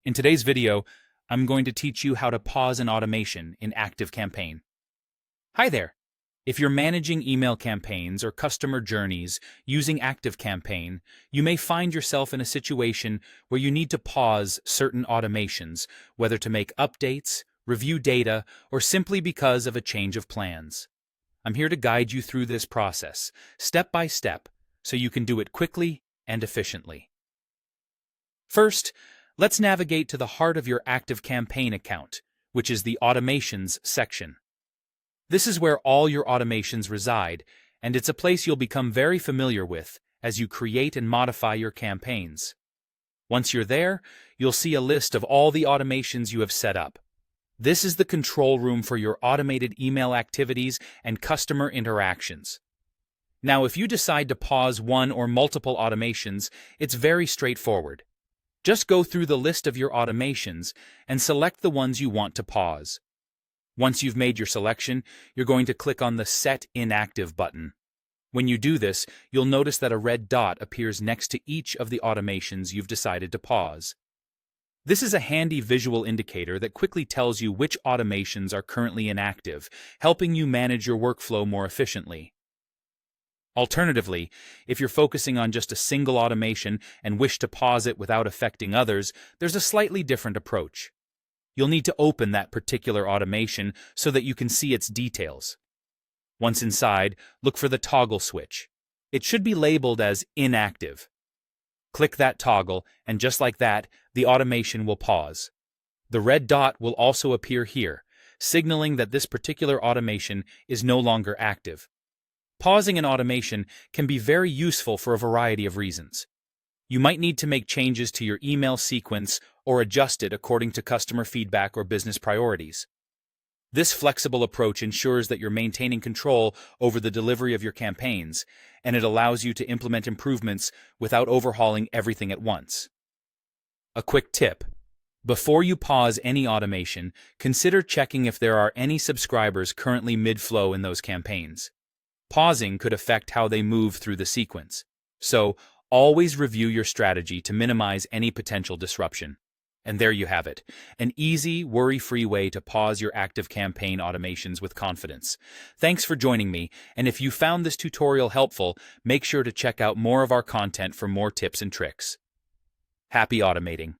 In today's video, I'm going to teach you how to pause an automation in ActiveCampaign. Hi there! If you're managing email campaigns or customer journeys using ActiveCampaign, you may find yourself in a situation where you need to pause certain automations, whether to make updates, review data, or simply because of a change of plans. I'm here to guide you through this process, step by step, so you can do it quickly and efficiently. First, let's navigate to the heart of your ActiveCampaign account, which is the Automations section. This is where all your automations reside, and it's a place you'll become very familiar with as you create and modify your campaigns. Once you're there, you'll see a list of all the automations you have set up. This is the control room for your automated email activities and customer interactions. Now, if you decide to pause one or multiple automations, it's very straightforward. Just go through the list of your automations and select the ones you want to pause. Once you've made your selection, you're going to click on the Set Inactive button. When you do this, you'll notice that a red dot appears next to each of the automations you've decided to pause. This is a handy visual indicator that quickly tells you which automations are currently inactive, helping you manage your workflow more efficiently. Alternatively, if you're focusing on just a single automation and wish to pause it without affecting others, there's a slightly different approach. You'll need to open that particular automation so that you can see its details. Once inside, look for the toggle switch. It should be labeled as inactive. Click that toggle, and just like that, the automation will pause. The red dot will also appear here, signaling that this particular automation is no longer active. Pausing an automation can be very useful for a variety of reasons. You might need to make changes to your email sequence or adjust it according to customer feedback or business priorities. This flexible approach ensures that you're maintaining control over the delivery of your campaigns, and it allows you to implement improvements without overhauling everything at once. A quick tip: before you pause any automation, consider checking if there are any subscribers currently mid-flow in those campaigns. Pausing could affect how they move through the sequence, so always review your strategy to minimize any potential disruption. And there you have it, an easy, worry-free way to pause your ActiveCampaign automations with confidence. Thanks for joining me, and if you found this tutorial helpful, make sure to check out more of our content for more tips and tricks. Happy automating!